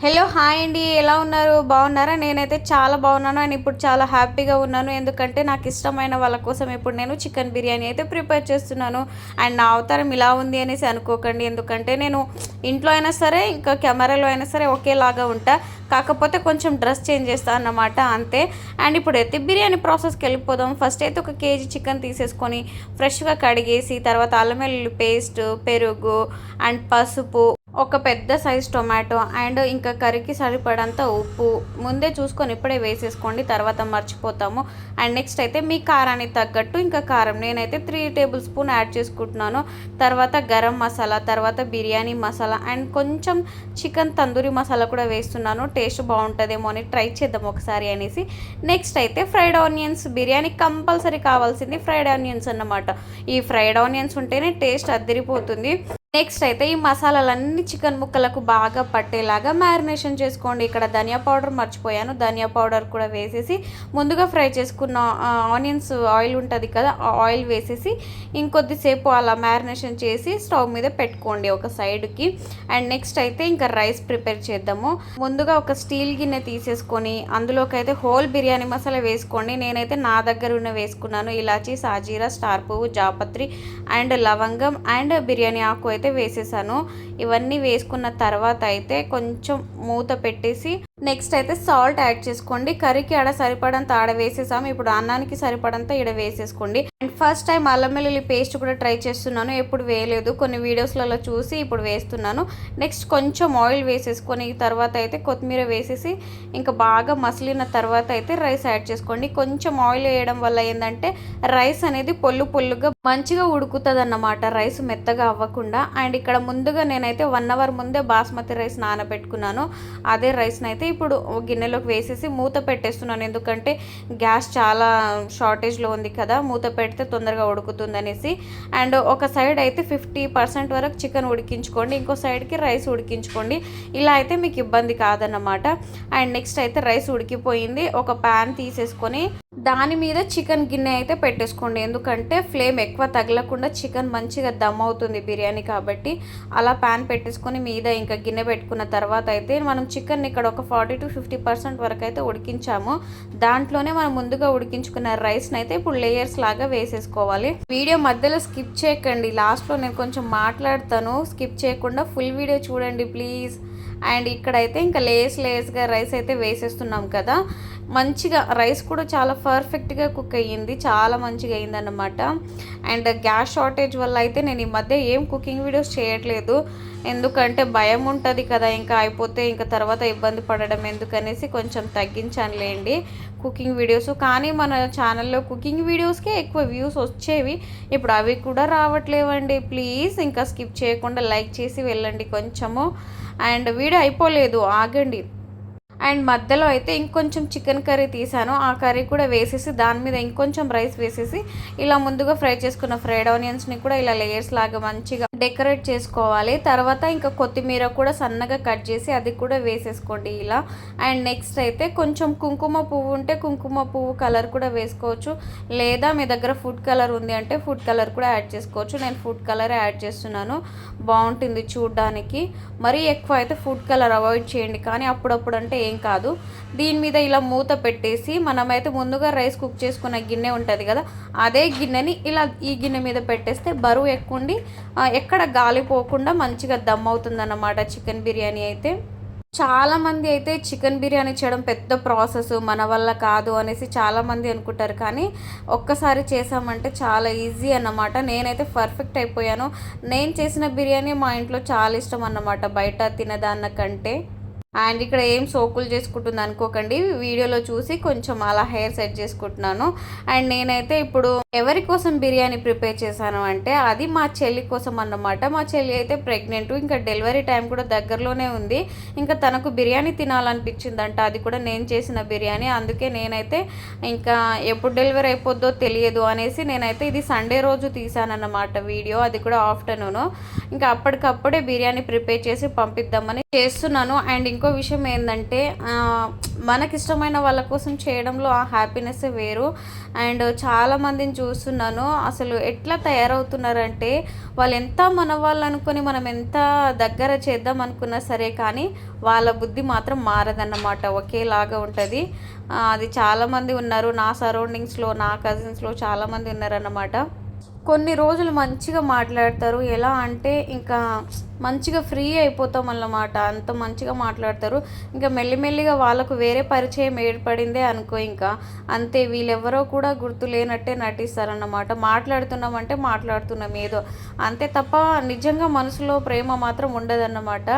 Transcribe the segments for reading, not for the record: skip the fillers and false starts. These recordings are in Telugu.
హలో హాయ్ అండి, ఎలా ఉన్నారు? బాగున్నారా? నేనైతే చాలా బాగున్నాను అండ్ ఇప్పుడు చాలా హ్యాపీగా ఉన్నాను. ఎందుకంటే నాకు ఇష్టమైన వాళ్ళ కోసం ఇప్పుడు నేను చికెన్ బిర్యానీ అయితే ప్రిపేర్ చేస్తున్నాను. అండ్ నా అవతారం ఇలా ఉంది అనేసి అనుకోకండి, ఎందుకంటే నేను ఇంట్లో అయినా సరే ఇంకా కెమెరాలో అయినా సరే ఒకేలాగా ఉంటా. కాకపోతే కొంచెం డ్రెస్ చేంజ్ చేస్తాను అన్నమాట, అంతే. అండ్ ఇప్పుడైతే బిర్యానీ ప్రాసెస్కి వెళ్ళిపోదాం. ఫస్ట్ అయితే ఒక కేజీ చికెన్ తీసేసుకొని ఫ్రెష్గా కడిగేసి తర్వాత అల్లం వెల్లుల్లి పేస్ట్, పెరుగు అండ్ పసుపు, ఒక పెద్ద సైజ్ టొమాటో అండ్ ఇంకా కర్రీకి సరిపడంత ఉప్పు ముందే చూసుకొని ఇప్పుడే వేసేసుకోండి, తర్వాత మర్చిపోతాము. అండ్ నెక్స్ట్ అయితే మీ కారానికి తగ్గట్టు ఇంకా కారం నేనైతే 3 టేబుల్ స్పూన్ యాడ్ చేసుకుంటున్నాను. తర్వాత గరం మసాలా, తర్వాత బిర్యానీ మసాలా అండ్ కొంచెం చికెన్ తందూరి మసాలా కూడా వేస్తున్నాను. టేస్ట్ బాగుంటుందేమో అని ట్రై చేద్దాం ఒకసారి అనేసి. నెక్స్ట్ అయితే ఫ్రైడ్ ఆనియన్స్, బిర్యానీ కంపల్సరీ కావాల్సింది ఫ్రైడ్ ఆనియన్స్ అన్నమాట. ఈ ఫ్రైడ్ ఆనియన్స్ ఉంటేనే టేస్ట్ అదిరిపోతుంది. నెక్స్ట్ అయితే ఈ మసాలాలన్నీ చికెన్ ముక్కలకు బాగా పట్టేలాగా మ్యారినేషన్ చేసుకోండి. ఇక్కడ ధనియా పౌడర్ మర్చిపోయాను, ధనియా పౌడర్ కూడా వేసేసి ముందుగా ఫ్రై చేసుకున్న ఆనియన్స్ ఆయిల్ ఉంటుంది కదా, ఆ ఆయిల్ వేసేసి ఇంకొద్దిసేపు అలా మ్యారినేషన్ చేసి స్టవ్ మీద పెట్టుకోండి ఒక సైడ్కి. అండ్ నెక్స్ట్ అయితే ఇంకా రైస్ ప్రిపేర్ చేద్దాము. ముందుగా ఒక స్టీల్ గిన్నె తీసేసుకొని అందులోకి అయితే హోల్ బిర్యానీ మసాలా వేసుకోండి. నేనైతే నా దగ్గర ఉన్న వేసుకున్నాను. ఇలాచీ, సాజీరా, స్టార్ పువ్వు, జాపత్రి అండ్ లవంగం అండ్ బిర్యానీ ఆకు అయితే వేసేసాను. ఇవన్నీ వేసుకున్న తర్వాత అయితే కొంచెం మూత పెట్టేసి నెక్స్ట్ అయితే సాల్ట్ యాడ్ చేసుకోండి. కర్రీకి ఆడ సరిపడంత ఆడ వేసేసాము, ఇప్పుడు అన్నానికి సరిపడంత ఈడ వేసేసుకోండి. అండ్ ఫస్ట్ టైం అల్లం వెల్లుల్లి పేస్ట్ కూడా ట్రై చేస్తున్నాను, ఎప్పుడు వేయలేదు, కొన్ని వీడియోస్లలో చూసి ఇప్పుడు వేస్తున్నాను. నెక్స్ట్ కొంచెం ఆయిల్ వేసేసుకొని తర్వాత అయితే కొత్తిమీర వేసేసి ఇంకా బాగా మసిలిన తర్వాత అయితే రైస్ యాడ్ చేసుకోండి. కొంచెం ఆయిల్ వేయడం వల్ల ఏంటంటే రైస్ అనేది పొల్లు పొల్లుగా మంచిగా ఉడుకుతుంది అన్నమాట, రైస్ మెత్తగా అవ్వకుండా. అండ్ ఇక్కడ ముందుగా నేనైతే 1 అవర్ ముందే బాస్మతి రైస్ నానబెట్టుకున్నాను. అదే రైస్ని అయితే ఇప్పుడు గిన్నెలోకి వేసేసి మూత పెట్టేస్తున్నాను, ఎందుకంటే గ్యాస్ చాలా షార్టేజ్లో ఉంది కదా, మూత పెడితే తొందరగా ఉడుకుతుంది అనేసి. అండ్ ఒక సైడ్ అయితే 50% వరకు చికెన్ ఉడికించుకోండి, ఇంకో సైడ్కి రైస్ ఉడికించుకోండి. ఇలా అయితే మీకు ఇబ్బంది కాదన్నమాట. అండ్ నెక్స్ట్ అయితే రైస్ ఉడికిపోయింది. ఒక ప్యాన్ తీసేసుకొని దాని మీద చికెన్ గిన్నె అయితే పెట్టేసుకోండి, ఎందుకంటే ఫ్లేమ్ ఎక్కువ తగలకుండా చికెన్ మంచిగా దమ్ అవుతుంది బిర్యానీ కాబట్టి. అలా ప్యాన్ పెట్టేసుకొని మీద ఇంకా గిన్నె పెట్టుకున్న తర్వాత అయితే మనం చికెన్ ఇక్కడ ఒక 40 to 50% వరకు అయితే ఉడికించాము. దాంట్లోనే మనం ముందుగా ఉడికించుకున్న రైస్ని అయితే ఇప్పుడు లేయర్స్ లాగా వేసేసుకోవాలి. వీడియో మధ్యలో స్కిప్ చేయకండి, లాస్ట్లో నేను కొంచెం మాట్లాడతాను, స్కిప్ చేయకుండా ఫుల్ వీడియో చూడండి ప్లీజ్. అండ్ ఇక్కడైతే ఇంకా లేయర్స్గా రైస్ అయితే వేసేస్తున్నాం కదా. మంచిగా రైస్ కూడా చాలా పర్ఫెక్ట్గా కుక్ అయ్యింది, చాలా మంచిగా అయిందన్నమాట. అండ్ గ్యాస్ షార్టేజ్ వల్ల అయితే నేను ఈ మధ్య ఏం కుకింగ్ వీడియోస్ చేయట్లేదు, ఎందుకంటే భయం ఉంటుంది కదా, ఇంకా అయిపోతే ఇంకా తర్వాత ఇబ్బంది పడడం ఎందుకనేసి కొంచెం తగ్గించానులేండి కుకింగ్ వీడియోస్. కానీ మన ఛానల్లో కుకింగ్ వీడియోస్కే ఎక్కువ వ్యూస్ వచ్చేవి, ఇప్పుడు అవి కూడా రావట్లేవండి. ప్లీజ్ ఇంకా స్కిప్ చేయకుండా లైక్ చేసి వెళ్ళండి కొంచెము. అండ్ వీడియో అయిపోలేదు, ఆగండి. అండ్ మధ్యలో అయితే ఇంకొంచెం చికెన్ కర్రీ తీసాను, ఆ కర్రీ కూడా వేసేసి దాని మీద ఇంకొంచెం రైస్ వేసేసి ఇలా ముందుగా ఫ్రై చేసుకున్న ఫ్రైడ్ ఆనియన్స్ని కూడా ఇలా లేయర్స్ లాగా మంచిగా డెకరేట్ చేసుకోవాలి. తర్వాత ఇంకా కొత్తిమీర కూడా సన్నగా కట్ చేసి అది కూడా వేసేసుకోండి ఇలా. అండ్ నెక్స్ట్ అయితే కొంచెం కుంకుమ పువ్వు ఉంటే కుంకుమ పువ్వు కలర్ కూడా వేసుకోవచ్చు, లేదా మీ దగ్గర ఫుడ్ కలర్ ఉంది అంటే ఫుడ్ కలర్ కూడా యాడ్ చేసుకోవచ్చు. నేను ఫుడ్ కలర్ యాడ్ చేస్తున్నాను, బాగుంటుంది చూడ్డానికి. మరీ ఎక్కువ అయితే ఫుడ్ కలర్ అవాయిడ్ చేయండి, కానీ అప్పుడప్పుడు అంటే ఏం కాదు. దీని మీద ఇలా మూత పెట్టేసి మనమైతే ముందుగా రైస్ కుక్ చేసుకున్న గిన్నె ఉంటుంది కదా, అదే గిన్నెని ఇలా ఈ గిన్నె మీద పెట్టేస్తే బరువు ఎక్కువ ఉండి ఎక్కడ గాలిపోకుండా మంచిగా దమ్ అవుతుందన్నమాట చికెన్ బిర్యానీ అయితే. చాలామంది అయితే చికెన్ బిర్యానీ చేయడం పెద్ద ప్రాసెస్, మన వల్ల కాదు అనేసి చాలామంది అనుకుంటారు, కానీ ఒక్కసారి చేసామంటే చాలా ఈజీ అన్నమాట. నేనైతే పర్ఫెక్ట్ అయిపోయాను. నేను చేసిన బిర్యానీ మా ఇంట్లో చాలా ఇష్టం అన్నమాట బయట తినేదానికంటే. అండ్ ఇక్కడ ఏం సోకులు చేసుకుంటుంది అనుకోకండి, వీడియోలో చూసి కొంచెం అలా హెయిర్ సెట్ చేసుకుంటున్నాను. అండ్ నేనైతే ఇప్పుడు ఎవరి కోసం బిర్యానీ ప్రిపేర్ చేశాను అంటే అది మా చెల్లి కోసం అన్నమాట. మా చెల్లి అయితే ప్రెగ్నెంట్, ఇంకా డెలివరీ టైం కూడా దగ్గరలోనే ఉంది. ఇంకా తనకు బిర్యానీ తినాలనిపించిందంట, అది కూడా నేను చేసిన బిర్యానీ. అందుకే నేనైతే ఇంకా ఎప్పుడు డెలివరీ అయిపోద్దో తెలియదు అనేసి నేనైతే ఇది సండే రోజు తీసానన్నమాట వీడియో, అది కూడా ఆఫ్టర్నూన్. ఇంకా అప్పటికప్పుడే బిర్యానీ ప్రిపేర్ చేసి పంపిద్దామని చేస్తున్నాను. అండ్ ఇంకో విషయం ఏందంటే మనకిష్టమైన వాళ్ళ కోసం చేయడంలో ఆ హ్యాపీనెస్సే వేరు. అండ్ చాలామందిని చూస్తున్నాను. అసలు ఎట్లా తయారవుతున్నారంటే వాళ్ళు ఎంత మన వాళ్ళు అనుకొని మనం ఎంత దగ్గర చేద్దాం అనుకున్నా సరే కానీ వాళ్ళ బుద్ధి మాత్రం మారదన్నమాట. ఒకేలాగా ఉంటది. అది చాలామంది ఉన్నారు. నా సరౌండింగ్స్‌లో, నా కజిన్స్‌లో చాలామంది ఉన్నారన్నమాట. కొన్ని రోజులు మంచిగా మాట్లాడతారు. ఎలా అంటే ఇంకా మంచిగా ఫ్రీ అయిపోతామన్నమాట. అంత మంచిగా మాట్లాడతారు. ఇంకా మెల్లిమెల్లిగా వాళ్ళకు వేరే పరిచయం ఏర్పడిందే అనుకో ఇంకా. అంతే వీళ్ళెవరో కూడా గుర్తు లేనట్టే నటిస్తారన్నమాట. మాట్లాడుతున్నామంటే మాట్లాడుతున్నాం ఏదో. అంతే తప్ప నిజంగా మనసులో ప్రేమ మాత్రం ఉండదన్నమాట.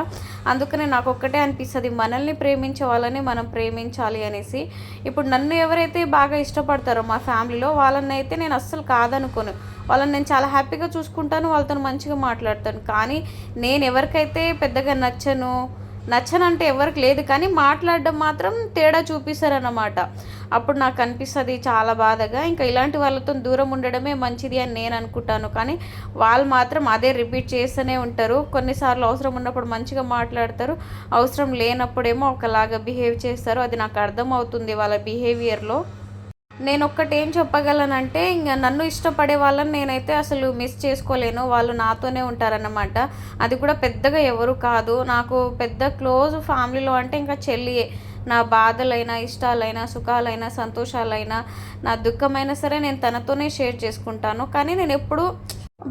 అందుకనే నాకొక్కటే అనిపిస్తది మనల్ని ప్రేమించే వాళ్ళని మనం ప్రేమించాలి అనేసి. ఇప్పుడు నన్ను ఎవరైతే బాగా ఇష్టపడతారో మా ఫ్యామిలీలో వాళ్ళనైతే నేను అస్సలు కాదనుకోను. వాళ్ళని నేను చాలా హ్యాపీగా చూసుకుంటాను. వాళ్ళతోని మంచిగా మాట్లాడతాను. కానీ నేను ఎవరికైతే పెద్దగా నచ్చనంటే ఎవరికి లేదు. కానీ మాట్లాడడం మాత్రం తేడా చూపిస్తారన్నమాట. అప్పుడు నాకు అనిపిస్తది చాలా బాధగా. ఇంకా ఇలాంటి వాళ్ళతో దూరం ఉండడమే మంచిది అని నేను అనుకుంటాను. కానీ వాళ్ళు మాత్రం అదే రిపీట్ చేస్తూనే ఉంటారు. కొన్నిసార్లు అవసరం ఉన్నప్పుడు మంచిగా మాట్లాడతారు. అవసరం లేనప్పుడేమో ఒకలాగా బిహేవ్ చేస్తారు. అది నాకు అర్థమవుతుంది వాళ్ళ బిహేవియర్‌లో. నేనొక్కటేం చెప్పగలనంటే, ఇంగ నన్ను ఇష్టపడే వాళ్ళని నేనైతే అసలు మిస్ చేసుకోలేను. వాళ్ళు నాతోనే ఉంటారన్నమాట. అది కూడా పెద్దగా ఎవరు కాదు. నాకు పెద్ద క్లోజ్ ఫ్యామిలీలో అంటే ఇంకా చెల్లియే. నా బాధలైనా, ఇష్టాలైనా, సుఖాలైనా, సంతోషాలైనా, నా దుఃఖమైనా సరే నేను తనతోనే షేర్ చేసుకుంటాను. కానీ నేనెప్పుడూ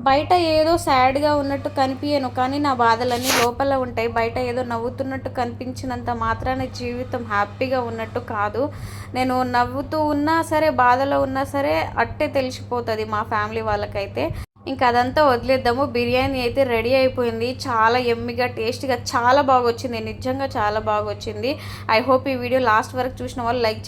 బయట ఏదో సాడ్‌గా ఉన్నట్టు కనిపియను. కానీ నా బాధలన్నీ లోపల ఉంటాయి. బయట ఏదో నవ్వుతున్నట్టు కనిపించినంత మాత్రాన జీవితం హ్యాపీగా ఉన్నట్టు కాదు. నేను నవ్వుతూ ఉన్నా సరే, బాధలో ఉన్నా సరే అట్టే తెలిసిపోతది మా ఫ్యామిలీ వాళ్ళకైతే. ఇంకా అదంతా వదిలేద్దాము. బిర్యానీ అయితే రెడీ అయిపోయింది. చాలా యమ్మీగా, టేస్టీగా చాలా బాగొచ్చింది. నిజంగా చాలా బాగొచ్చింది. ఐ హోప్ ఈ వీడియో లాస్ట్ వరకు చూసిన వాళ్ళు లైక్